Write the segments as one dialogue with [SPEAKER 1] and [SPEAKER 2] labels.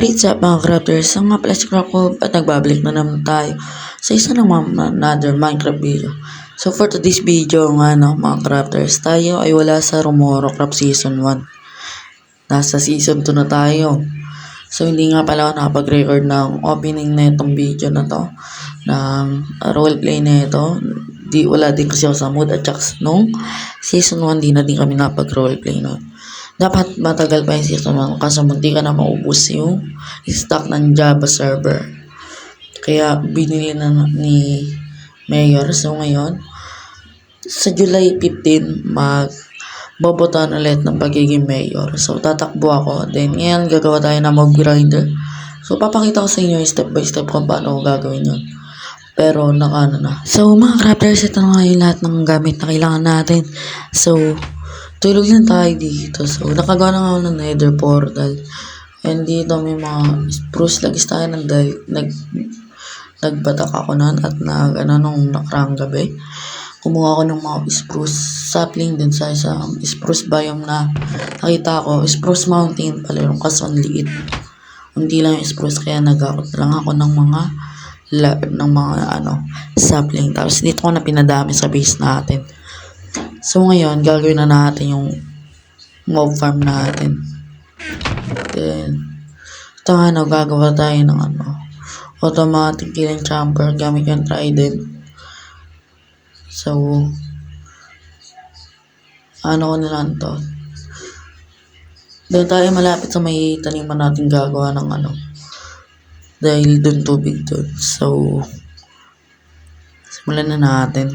[SPEAKER 1] What's up mga crafters? Ang mga plastic rock ko at nagbabalik na naman tayo sa isa ng another Minecraft video. So for today's video mga crafters, tayo ay wala sa Romoro Craft Season 1. Nasa Season 2 na tayo. So hindi nga pala ako nakapag-record ng opening na itong video na to, ng roleplay na ito. Wala din kasi ako sa mood at saka nung Season 1 di na din kami nakapag-roleplay nun. Dapat matagal pa yung Season 1 kasi munti ka na maubos yung stock ng Java server. Kaya binili na ni Mayor. So ngayon, sa July 15, magbobotohan ulit ng pagiging Mayor. So tatakbo ako. Then ngayon gagawa tayo ng mob grinder. So papakita ko sa inyo step by step kung paano ko gagawin yun. Pero nakaano na. So mga crafters, ito na yung lahat ng gamit na kailangan natin. So tulog lang tayo dito. So, nakagawa na ako ng nether portal. And dito may mga spruce. Lagis tayo ng nagbatak ako nun at nung nakarang gabi. Kumuha ako ng mga spruce sapling din sa isang spruce biome na nakita ko. Spruce mountain pala yung kaso ang liit. Hindi lang yung spruce kaya nag-out lang ako ng mga sapling. Tapos dito ko na pinadami sa base natin. So ngayon, gagawin na natin yung mob farm natin. Then, ito gagawa tayo ng automatic killing chamber gamit yung trident. So, ko na lang to. Doon tayo malapit sa may taniman natin gagawa ng dahil doon tubig doon. So, simulan na natin.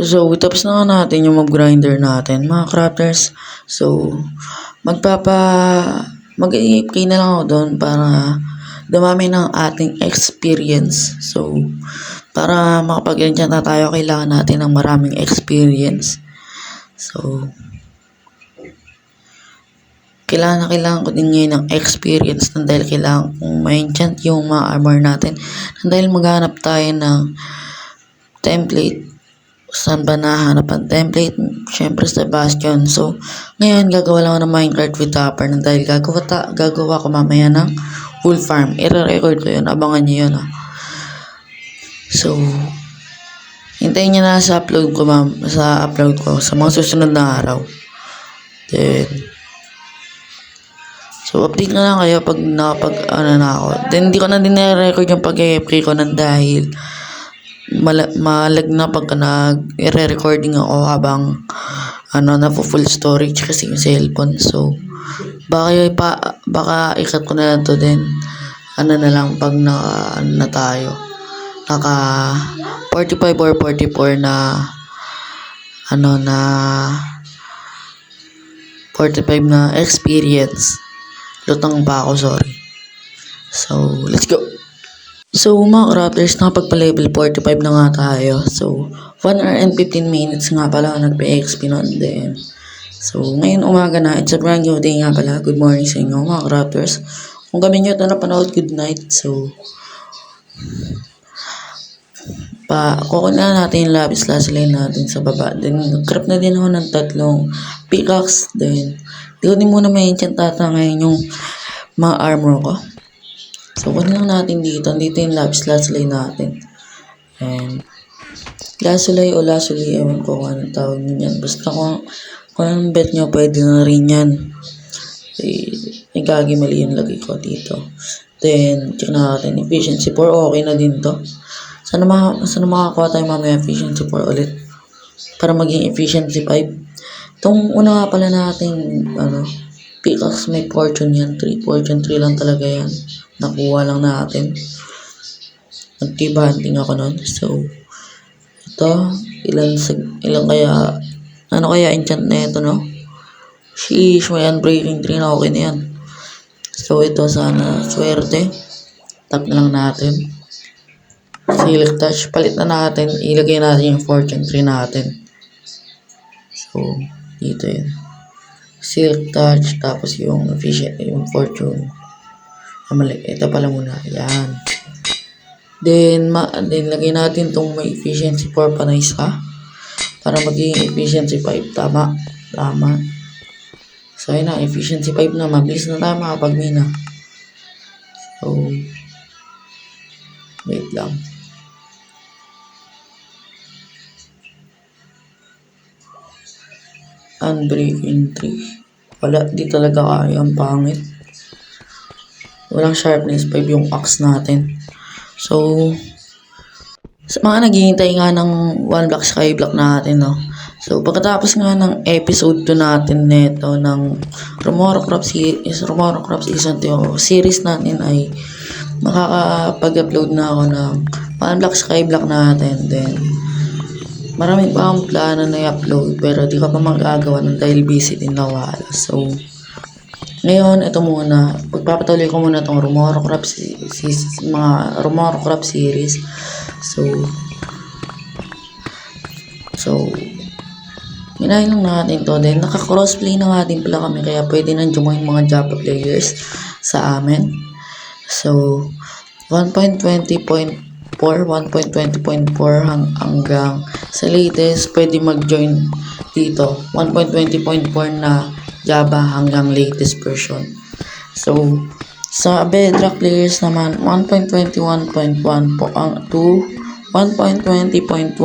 [SPEAKER 1] So, tapos na nga natin yung mag-grinder natin, mga crafters. So, mag-AFK na lang ako doon para dumami ng ating experience. So, para makapag-enchant na tayo, kailangan natin ng maraming experience. So, kailangan ko din ngayon ng experience dahil kailangan kong ma-enchant yung mga armor natin. Dahil maghanap tayo ng template. Saan ba nahanap ang template? Siyempre sa Bastion. So, ngayon gagawa lang ako ng Minecraft with Topper dahil gagawa ko mamaya ng wool farm. I-record ko yun. Abangan nyo yun. So, hintayin nyo na sa upload ko sa mga susunod na araw. Then, so, update na lang kayo pag na ako. Then, hindi ko na din na-record yung pag-AFK ko dahil malag na pagka nag-recording ako habang na-full storage kasi yung cellphone. So, baka ikat ko na lang to din. Na lang pag na tayo. Naka 45 or 44 na 45 na experience. Lutang pa ako, sorry. So, let's go. So, mga crafters, nakapagpa-level 45 na nga tayo. So, 1 hour and 15 minutes nga pala nagpa-XP nun din. So, ngayon umaga na. It's a brand new day nga pala. Good morning sa inyo, mga crafters. Kung kami nyo ito napanood, good night. So, kukunin na natin yung lapis lazuli natin sa baba. Then, nag-craft na din ako ng 3 pickaxe. Then, di ko din muna may enchant ngayon yung mga armor ko. So, kunin lang natin dito. Dito yung lapis lazuli natin. And, lazuli o lazuli, ewan ko kung anong tawag nyo yan. Basta kung anong bet nyo, pwede na rin yan. Gagi mali yung lagay ko dito. Then, check na natin. Efficiency 4, okay na din to. Sana makakuha tayo mamaya efficiency 4 ulit. Para maging efficiency 5. Itong una nga pala natin, pickaxe may fortune yan. 3, fortune 3 lang talaga yan. Nakuha lang natin. Nag-hunting ako nun. So, ito, ilang kaya enchant na ito, no? Sheesh, may unbreaking 3 na okay na yan. So, ito sana, swerte. Tap na lang natin. Select touch, palit na natin. Ilagay natin yung fortune 3 natin. So, dito yun. Select touch, tapos yung efficient, yung fortune. Mali, ito pala muna. Yan. Then lagay natin itong may efficiency 4 pa na isa. Para maging efficiency 5. Tama. So, ayun na. Efficiency 5 na. Mabilis na tayo makapag-mina. So, wait lang. Unbreaking 3. Wala. Di talaga kaya. Ang pangit. Walang sharpness 5 yung axe natin. So, sa mga naghihintay nga ng 1 block skyblock natin, no? So, pagkatapos nga ng episode 2 natin nito ng Romorocraft Season 2 series natin ay makakapag-upload na ako ng 1 block skyblock natin. Then, maraming pa akong plano na i-upload pero di ko pa magagawa dahil busy din nawala. So, ngayon, ito muna. Pagpapatuloy ko muna itong Romorocraft series. So, minahin lang natin to. Then, naka-crossplay na nga din pala kami. Kaya pwede nang join mga Java players sa amin. So, 1.20.4 hanggang sa latest, pwede mag-join dito. 1.20.4 na Java hanggang latest version. So, sa Bedrock players naman, 1.21.1 po to 1.20.1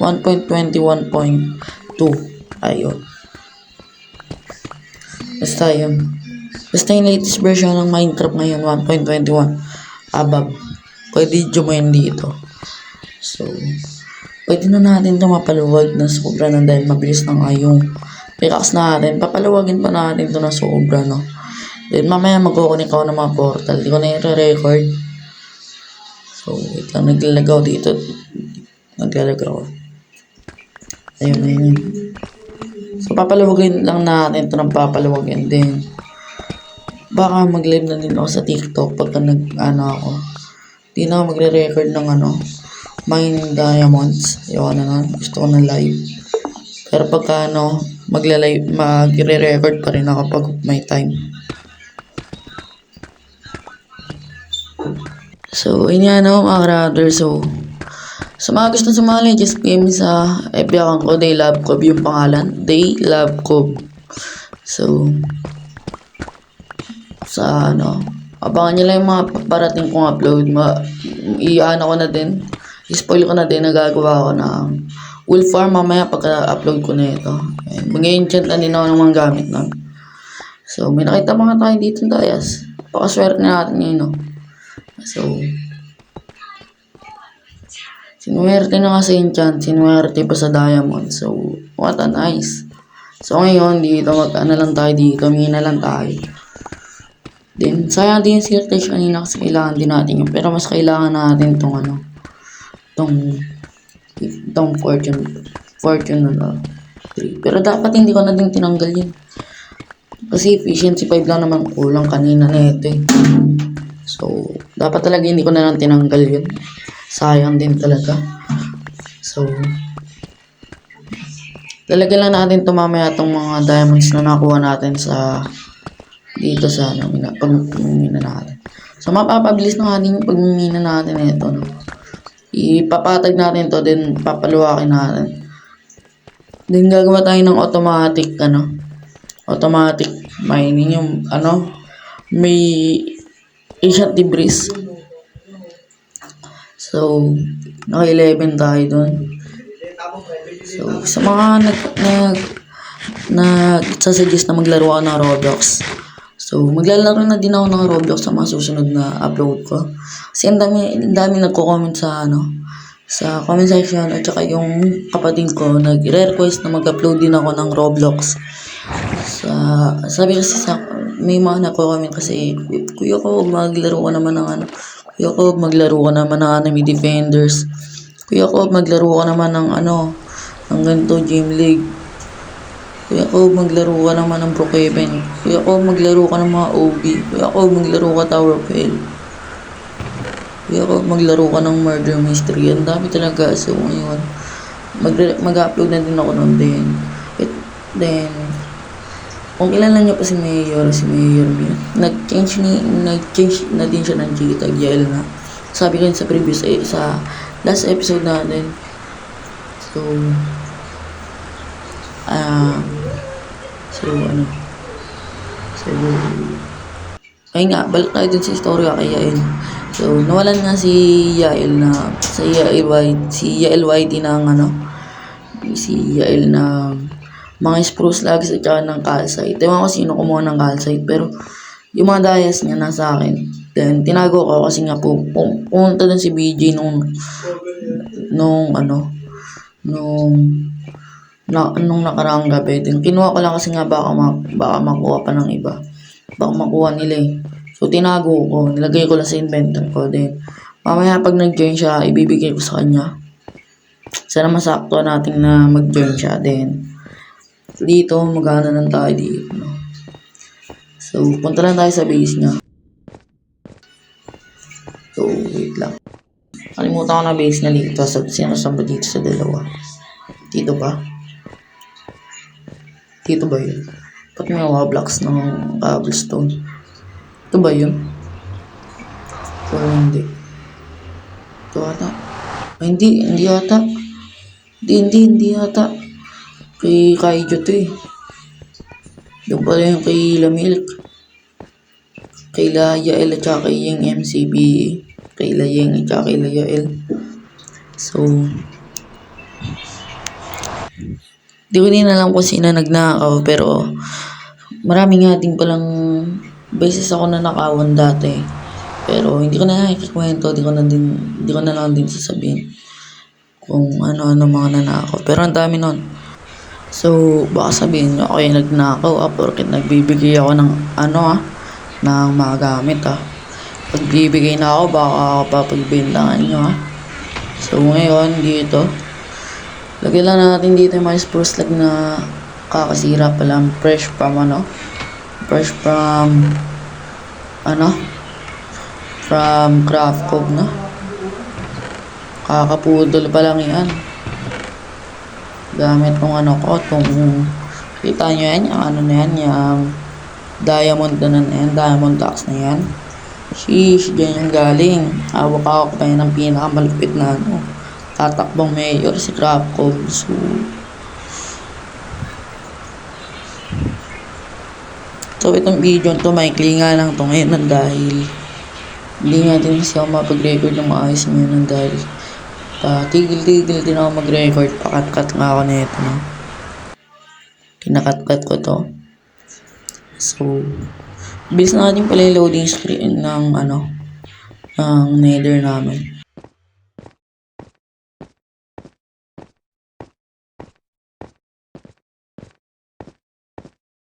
[SPEAKER 1] 1.21.2. Ayun. Basta yun. Basta yung latest version ng Minecraft ngayon, 1.21 above. Pwede join dito. So, pwede na natin ito mapaluwag na sobra na dahil mabilis na nga yung pickaxe natin. Papaluwagin pa natin ito na sobra, no? Then, mamaya mag-kukunik ako ng mga portal. Di ko na i-record. So, wait lang. Naglalagaw dito. Ayun. So, papalawagin lang natin ito ng papalawagin din. Baka mag-live na din ako sa TikTok pagka ako. Di na ako magre-record ng mine diamonds. Ayoko na nun. Gusto ko na live. Pero pagka magre-record pa rin ako pag may time. So, yun nga mga brother. So, sa mga gusto sumali, just PM sa FB account ko, Daylabcob yung pangalan. Daylabcob. So, sa abangan nyo lang yung mga parating kong upload. I-ano ko na din. I-spoil ko na din, nagagawa ko ng wool farm mamaya pagka-upload ko na ito. Mag-enchant na din ako ng mga gamit nun. So, may nakita mga tayo dito dayas. Pakaswerte na natin ngayon, no? So, sinuwerte na kasi enchant, sinuwerte pa sa diamond. So, what a nice. So, ngayon, dito, lang tayo dito, mina lang tayo. Then, sayang din yung siltage kanina kasi kailangan din natin yun. Pero mas kailangan natin itong fortune na 3. Pero dapat hindi ko na din tinanggal yun. Kasi efficiency 5 lang naman kulang kanina na ito eh. So, dapat talaga hindi ko na lang tinanggal yun. Sayang din talaga. So, lalagyan lang natin mamaya itong mga diamonds na nakuha natin sa dito sa pagmimina natin. So, mapapabilis na natin yung pagmimina natin ito, no? Ipapatag natin to, then papaluwakin natin. Then, gagawa tayo ng automatic mining, yung, may ancient debris. So, naka-11 tayo dun. So, sa mga nagsasuggest na maglaro ako ng Roblox. So, maglalaro na din ako ng Roblox sa mga susunod na upload ko. Kasi ang dami nagko-comment sa comment section, at saka yung kapatid ko nagre-request na mag-upload din ako ng Roblox. Sabi kasi may mga nagko-comment kasi, Kuya ko, maglaro ka naman ng Kuya ko, maglaro ka naman ng Enemy Defenders. Kuya ko, maglaro ka naman ng ng ganito, Gym League. Kuya ko, maglaro ka naman ng Brookhaven. Kuya ko, maglaro ka ng mga OB. Kuya ko, maglaro ka Tower of Hell. Kuya ko, maglaro ka ng Murder Mystery. Ang dami talaga. So, ngayon, mag-upload na din ako nun din. Then, kung kilala niyo pa si Mayor Mir, nag-change na din siya ng Gtag, Yael na. Sabi ko sa previous, sa last episode natin. So, ayun nga, balik tayo dun sa istorya kay Yael. So, nawalan nga si Yael YT ng si Yael na mga spruce logs at saka ng calcite. Ewan ko sino kumuha ng calcite, pero yung mga dayas niya nasa akin. Then, tinago ko kasi nga pumunta dun si BJ nung nakaraang gabi. Then, kinuha ko lang kasi nga baka makuha pa ng iba. Baka makuha nila eh. So, tinago ko. Nilagay ko lang sa inventor ko. Then, mamaya pag nag-join siya, ibibigay ko sa kanya. Sana masakto natin na mag-join siya. Then, dito, magana lang tayo dito. So, punta lang tayo sa base niya. So, wait lang. Kalimutan ko na base na dito. Sino ba dito sa dalawa? Dito ba? Dito ba yun? Ba't may mga blocks ng cobblestone? Ito ba yun? O hindi? Ito ata? Ay, hindi ata. Hindi ata. Kay Kaijo to eh. Yung pala yung kay Lamilk. Kay Yael at saka kay yung MCB. Kay Layeng at saka kay Yael. So, di ko din alam kung sino nagnakaw, pero marami nga din palang beses ako na nakawan dati. Pero hindi ko na nakikikwento, di ko na lang din sasabihin kung ano-ano mga nanakaw. Pero ang dami nun. So, baka sabihin nyo, okay, nagnakaw porket nagbibigay ako ng ng mga gamit Pagbibigay na ako, baka ako papagbintangan nyo So, ngayon, dito, Lagyan lang natin dito yung mga spruce lag na kakasira pa lang. Fresh from from Craft Cove na. Kakapudol pa lang yan. Gamit tong kita nyo yan, yung diamond diamond tax na yan. Sheesh, dyan yung galing. Hawak-hawak pa yan ng pinakamalupit na tatakbong mayor si Craft Cove. So itong video to, maikli nga lang to ngayon dahil hindi nga din kasi ako mapag-record ng maayos ngayon dahil tigil-tigil din ako mag-record. Pakat-cut nga ako nito, no? Kinakat-cut ko to. So, bilis na natin pala yung loading screen ng nether namin.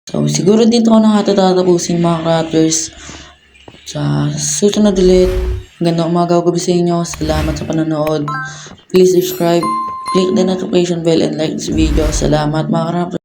[SPEAKER 1] So, siguro dito ko na tatapusin mga crafters. Sa susunod ulit. Magandang umaga o gabi sa inyo. Salamat sa panonood. Please subscribe, click the notification bell and like this video. Salamat mga crafters.